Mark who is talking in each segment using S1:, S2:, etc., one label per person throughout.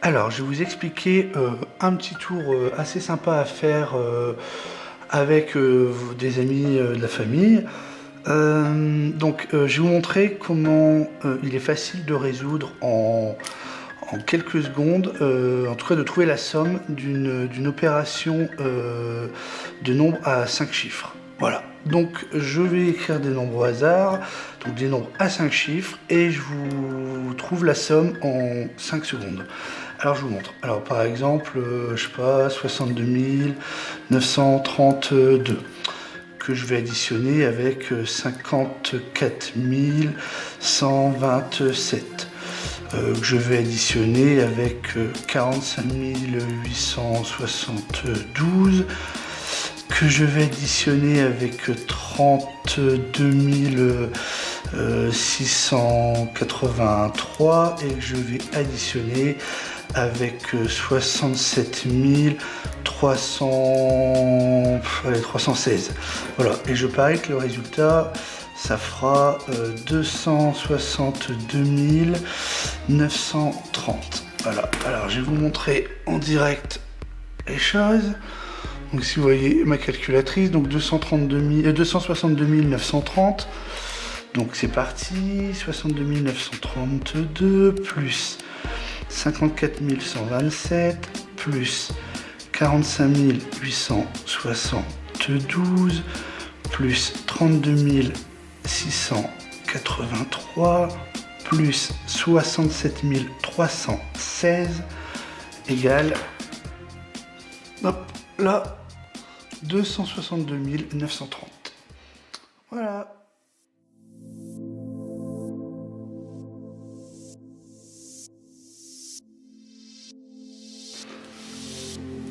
S1: Alors, je vais vous expliquer un petit tour assez sympa à faire avec des amis de la famille. Je vais vous montrer comment il est facile de résoudre en quelques secondes, en tout cas de trouver la somme d'une opération de nombres à 5 chiffres. Voilà, donc je vais écrire des nombres au hasard, donc des nombres à 5 chiffres, et je vous trouve la somme en 5 secondes. Alors je vous montre. Alors par exemple, je sais pas, 62 932 que je vais additionner avec 54 127 que je vais additionner avec 45 872 que je vais additionner avec 32 683 et que je vais additionner avec 67 316. Voilà, et je parie que le résultat, ça fera 262 930. Voilà, alors je vais vous montrer en direct les choses. Donc si vous voyez ma calculatrice, donc 262 930. Donc c'est parti, 62 932 plus 54 127 plus 45 872 plus 32 683 plus 67 316 égale, hop là, 262 930. Voilà.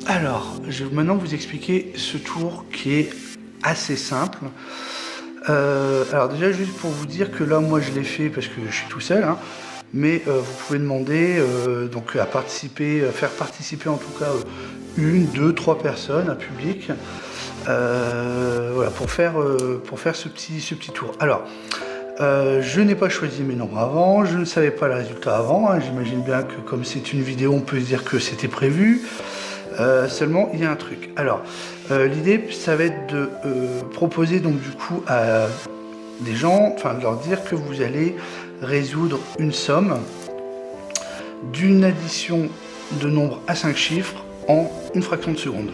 S1: Alors, je vais maintenant vous expliquer ce tour qui est assez simple. Alors déjà, juste pour vous dire que là, moi, je l'ai fait parce que je suis tout seul, hein, mais vous pouvez demander donc à participer, faire participer en tout cas une, deux, trois personnes, un public, voilà, pour faire ce petit tour. Alors, je n'ai pas choisi mes nombres avant, je ne savais pas le résultat avant, hein, j'imagine bien que comme c'est une vidéo, on peut se dire que c'était prévu. Seulement il y a un truc. Alors l'idée ça va être de proposer donc du coup à des gens, enfin de leur dire que vous allez résoudre une somme d'une addition de nombres à 5 chiffres en une fraction de seconde.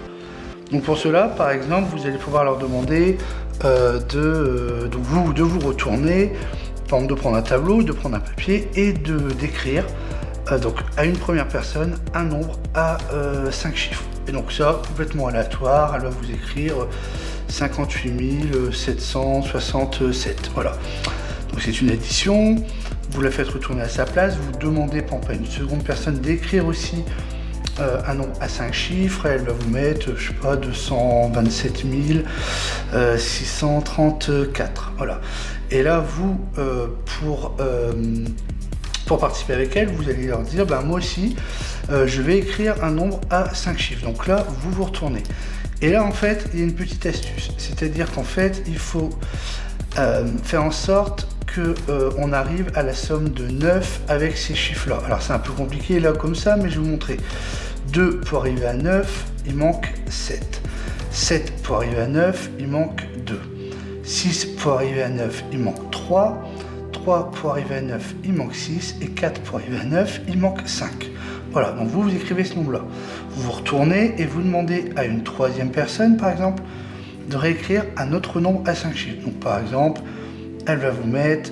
S1: Donc pour cela, par exemple, vous allez pouvoir leur demander de vous retourner, par exemple de prendre un tableau, de prendre un papier et d'écrire donc à une première personne un nombre à 5 chiffres. Et donc ça, complètement aléatoire, elle va vous écrire 58 767. Voilà. Donc c'est une addition, vous la faites retourner à sa place, vous demandez par exemple à une seconde personne d'écrire aussi un nombre à 5 chiffres, elle va vous mettre, je sais pas, 227 634. Voilà. Et là, vous, pour participer avec elle, vous allez leur dire, ben moi aussi, je vais écrire un nombre à 5 chiffres. Donc là, vous vous retournez. Et là, en fait, il y a une petite astuce. C'est-à-dire qu'en fait, il faut faire en sorte qu'on arrive à la somme de 9 avec ces chiffres-là. Alors, c'est un peu compliqué là comme ça, mais je vais vous montrer. 2 pour arriver à 9, il manque 7. 7 pour arriver à 9, il manque 2. 6 pour arriver à 9, il manque 3. 3 pour arriver à 9, il manque 6, et 4 pour arriver à 9, il manque 5. Voilà, donc vous écrivez ce nombre-là. Vous vous retournez et vous demandez à une troisième personne, par exemple, de réécrire un autre nombre à 5 chiffres. Donc par exemple, elle va vous mettre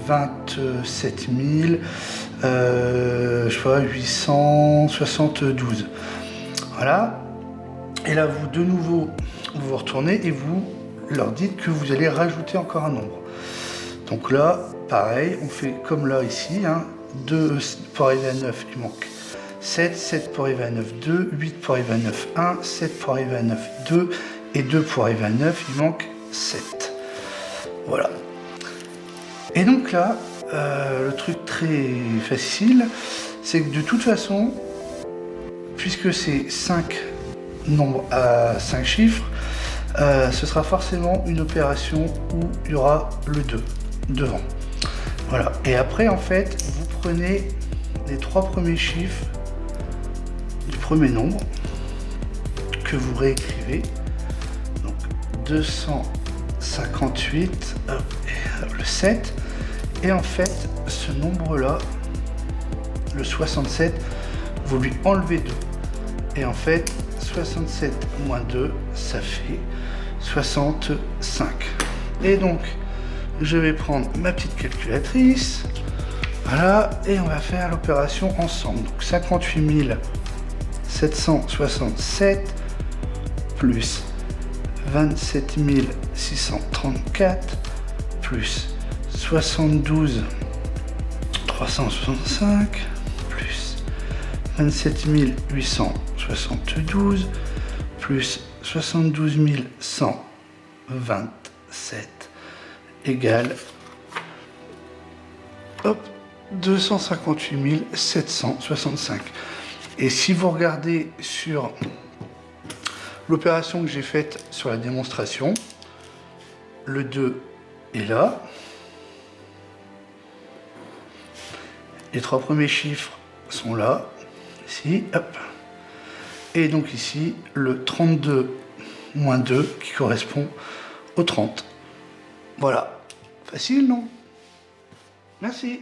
S1: 27 872. Voilà. Et là, vous de nouveau, vous vous retournez et vous leur dites que vous allez rajouter encore un nombre. Donc là, pareil, on fait comme là ici, hein, 2 pour arriver à 9, il manque 7, 7 pour arriver à 9, 2, 8 pour arriver à 9, 1, 7 pour arriver à 9, 2, et 2 pour arriver à 9, il manque 7. Voilà. Et donc là, le truc très facile, c'est que de toute façon, puisque c'est 5 nombres à 5 chiffres, ce sera forcément une opération où il y aura le 2 devant. Voilà. Et après, en fait, vous prenez les 3 premiers chiffres premier nombre que vous réécrivez. Donc 258, le 7. Et en fait, ce nombre-là, le 67, vous lui enlevez 2. Et en fait, 67 moins 2, ça fait 65. Et donc, je vais prendre ma petite calculatrice. Voilà, et on va faire l'opération ensemble. Donc 58 767 plus 27 634 plus 72 365 plus 27 872 plus 72 127 égale 258 765. Et si vous regardez sur l'opération que j'ai faite sur la démonstration, le 2 est là. Les 3 premiers chiffres sont là, ici, hop. Et donc ici, le 32 moins 2 qui correspond au 30. Voilà. Facile, non? Merci.